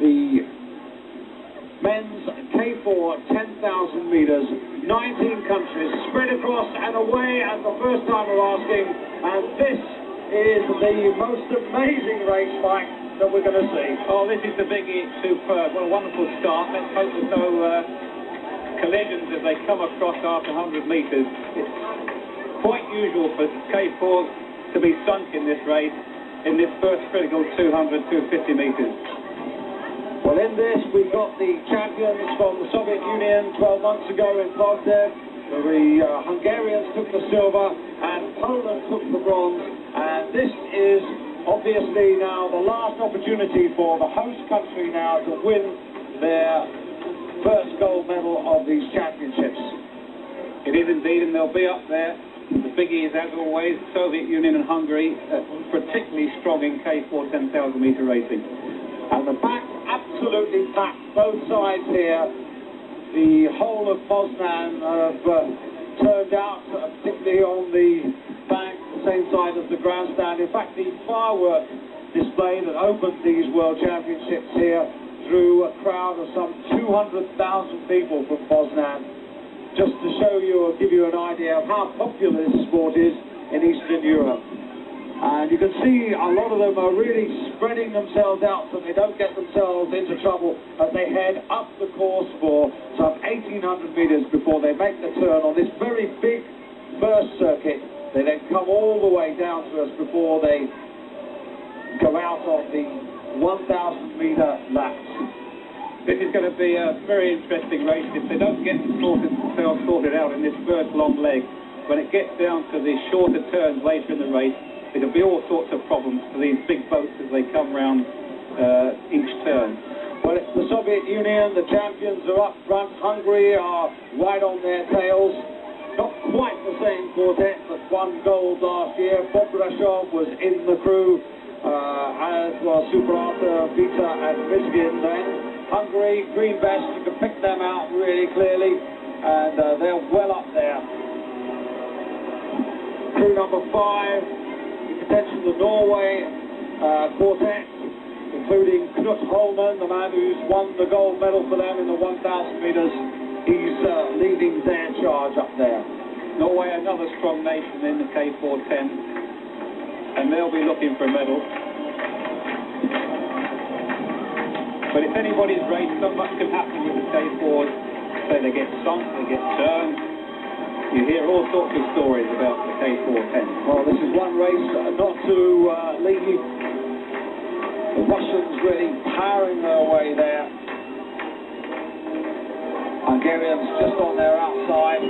the men's K4 10,000 meters, 19 countries spread across and away as the first time we're asking, and this is the most amazing race, Mike, that we're going to see. Oh, this is the biggie, superb. What a wonderful start. Let's hope there's no collisions as they come across after 100 metres. It's quite usual for K4 to be sunk in this race, in this first critical 200, 250 metres. Well, in this, we've got the champions from the Soviet Union 12 months ago in Poznan. The Hungarians took the silver and Poland took the bronze. And this is obviously now the last opportunity for the host country now to win their first gold medal of these championships. It is indeed, and they'll be up there. The biggies, as always, Soviet Union and Hungary, particularly strong in K4 10,000 metre racing. And the back absolutely packed, both sides here. The whole of Poznan have turned out, particularly on the bank, the same side as the grandstand. In fact, the firework display that opened these World Championships here drew a crowd of some 200,000 people from Poznan. Just to show you or give you an idea of how popular this sport is in Eastern Europe. And you can see a lot of them are really spreading themselves out so they don't get themselves into trouble as they head up the course for some 1,800 metres before they make the turn on this very big first circuit. They then come all the way down to us before they go out on the 1,000 metre laps. This is going to be a very interesting race. If they don't get themselves sorted out in this first long leg, when it gets down to the shorter turns later in the race, there can be all sorts of problems for these big boats as they come round each turn. Well, it's the Soviet Union, the champions are up front. Hungary are right on their tails. Not quite the same quartet that won gold last year. Bobrashov was in the crew, as was Subrata, Vita and Mizgin then. Hungary, green vest, you can pick them out really clearly, and they're well up there. Crew number 5. Attention to the Norway quartet, including Knut Holmen, the man who's won the gold medal for them in the 1,000 metres. He's leading their charge up there. Norway, another strong nation in the K4 10, and they'll be looking for a medal. But it's anybody's race. So much can happen with the K4s. So they get sunk, they get turned. You hear all sorts of stories about the K4-10. Well, this is one race not to leave the Russians really powering their way there. Hungarians just on their outside.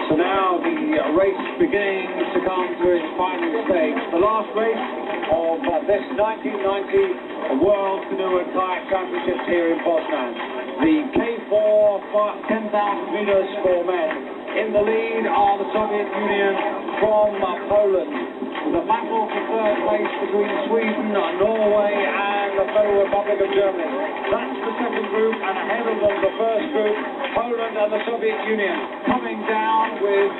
So now the race beginning to come to its final stage. The last race of this 1990 World Canoe and Kayak Championships here in Poznan. The K4 10,000 meters for men. In the lead are the Soviet Union from Poland. The battle for third place between Sweden, Norway and the Federal Republic of Germany. That's the second group, and ahead of them the first group, Poland and the Soviet Union, coming down with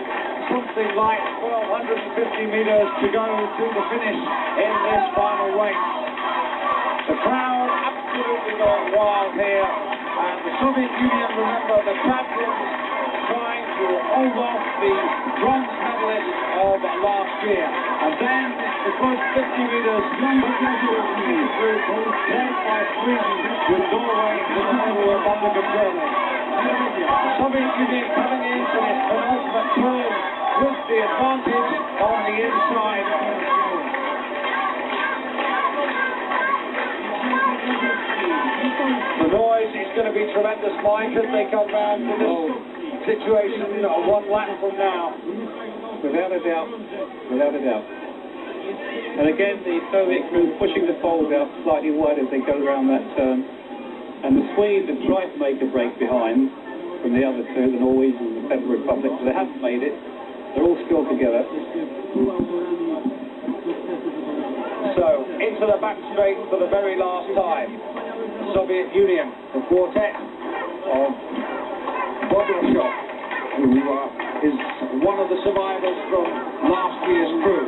something like 1,250 meters to go to the finish in this final race. The crowd absolutely going wild here, and the Soviet Union, remember, the champions, trying to hold off the bronze medalists of last year. And then the first 50 meters, number 2 led by Sweden with Norway to the Federal Republic of Germany. The Soviet Union coming into this penultimate turn with the advantage on the inside. The noise is going to be tremendous, Mike, as they come round to this situation one lap from now. Without a doubt, without a doubt. And again, the Soviet crew pushing the poles out slightly wide as they go around that turn. And the Swedes have tried to make a break behind from the other two, the Norwegians and the Federal Republic, but they haven't made it. They're all still together. So, into the back straight for the very last time. Soviet Union, the quartet of Bobrashov, who is one of the survivors from last year's crew.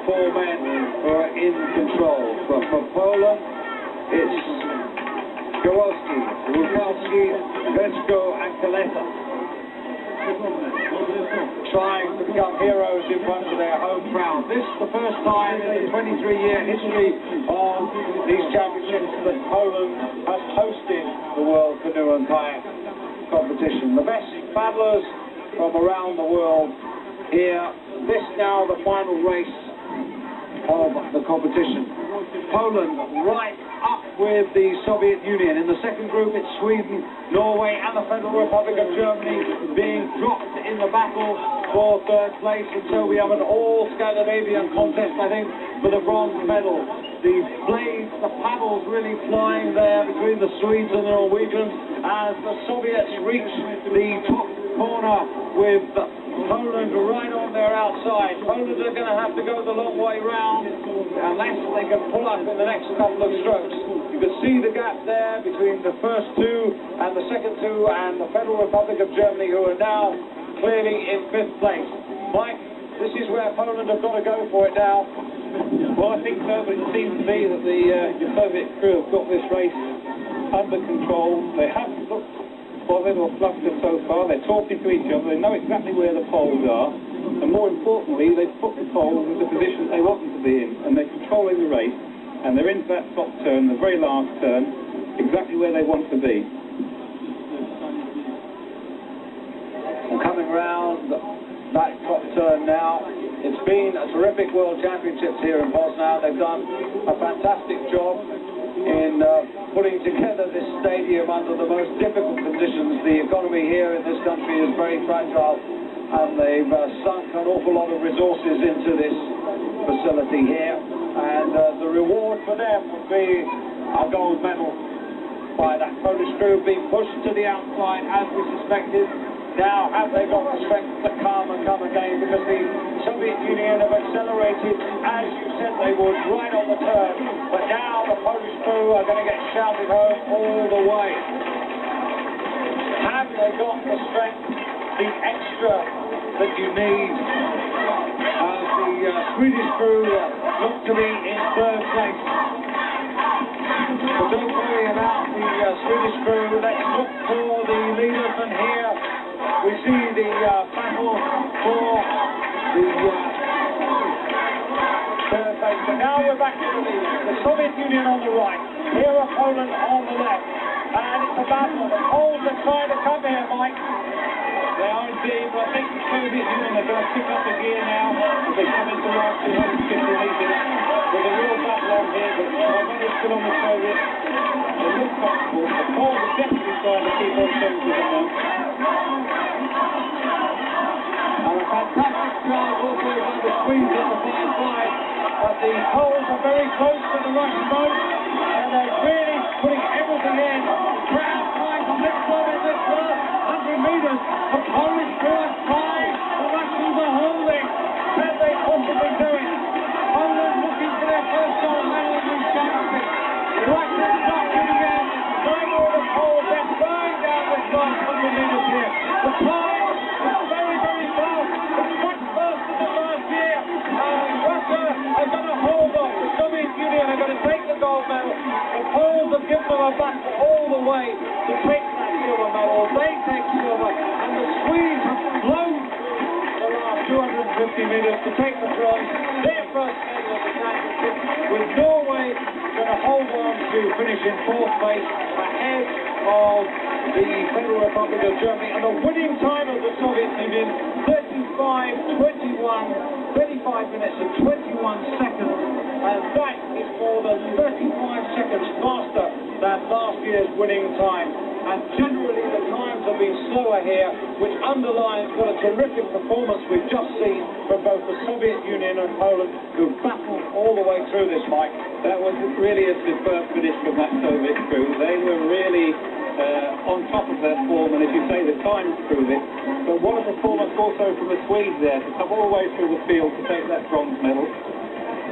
four men who are in control. But for Poland, it's Kowalski, Lukowski, Vechko and Kaleta, trying to become heroes in front of their home crowd. This is the first time in the 23-year history of these championships that Poland has hosted the World Canoe and Kayak competition. The best paddlers from around the world here. This now the final race of the competition. Poland right up with the Soviet Union. In the second group it's Sweden, Norway and the Federal Republic of Germany being dropped in the battle for third place, and so we have an all-Scandinavian contest, I think, for the bronze medal. The blades, the paddles really flying there between the Swedes and the Norwegians as the Soviets reach the top corner with Poland right on their outside. Poland are going to have to go the long way round unless they can pull up in the next couple of strokes. You can see the gap there between the first two and the second two and the Federal Republic of Germany, who are now clearly in fifth place. Mike, this is where Poland have got to go for it now. Well, I think so, but it seems to me that the Soviet crew have got this race under control. They haven't looked bothered or flustered so far. They're talking to each other. They know exactly where the poles are. And more importantly, they've put the poles in the position they want them to be in. And they're controlling the race. And they're into that top turn, the very last turn, exactly where they want to be. And coming round that top turn now. It's been a terrific World Championships here in Poznan. They've done a fantastic job in putting together this stadium under the most difficult conditions. The economy here in this country is very fragile, and they've sunk an awful lot of resources into this facility here. And the reward for them would be a gold medal by that Polish crew being pushed to the outside as we suspected. Now, have they got the strength to come again? Because the Soviet Union have accelerated, as you said they would, right on the turn. But now the Polish crew are going to get shouted home all the way. Have they got the strength, the extra that you need? The Swedish crew look to be in third place. But don't worry about the Swedish crew. Let's look for the leaders, and here we see the battle for the third place. But now we're back to the leaders. The Soviet Union on the right. Here are Poland on the left. And it's a battle. The Poles are trying to come here, Mike. They are indeed, but I think the Soviet Union are going to pick up the gear now as they come into the last 250 metres. There's a real battle on here, but Poland is still on the Soviets. They look comfortable. The Poles are definitely trying to keep on chasing them now. And a fantastic crowd also by the Swedes on the far side. But the Poles are very close to the Russian boat, and they're really putting everything in. Crowd trying to lift on in this last 100 metres. The Polish crew are trying. The Russians are holding. Can they possibly do it? Poland looking for their first gold medal in these championships. Russians not giving in. Like all the Poles, they're flying down this last 100 metres here. The time is very, very fast. It's much faster than last year. Russia are going to hold on. The Soviet Union are going to take the gold medal. The Poles have given them a battle all the way to take that silver medal. They take silver, and the Swedes have flown the last 250 metres to take the bronze. Their first medal of the championship, with Norway going to hold on to finish in fourth place ahead of the Federal Republic of Germany, and the winning time of the Soviet Union 35 minutes and 21 seconds, and that is more than 35 seconds faster than last year's winning time. And generally the times have been slower here, which underlines what a terrific performance we've just seen from both the Soviet Union and Poland, who battled all the way through this, Mike. That was really a superb finish from that Soviet crew. They were really on top of their form, and as you say, the times prove it. But what a performance also from the Swedes there, to come all the way through the field to take that bronze medal.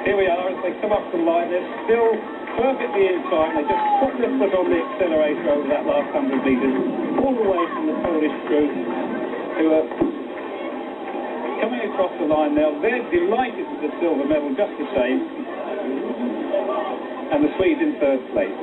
Here we are as they come up to the line. They're still perfectly in time. They just put their foot on the accelerator over that last 100 metres, all the way from the Polish crew, who are coming across the line now. They're delighted with the silver medal just the same. And the Swedes in third place.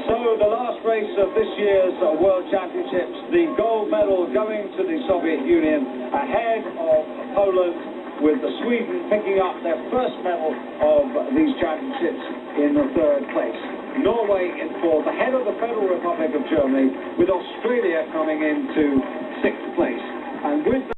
So the last race of this year's World Championships, the gold medal going to the Soviet Union ahead of Poland, with Sweden picking up their first medal of these championships in the third place. Norway in fourth, ahead of the Federal Republic of Germany, with Australia coming into sixth place. And with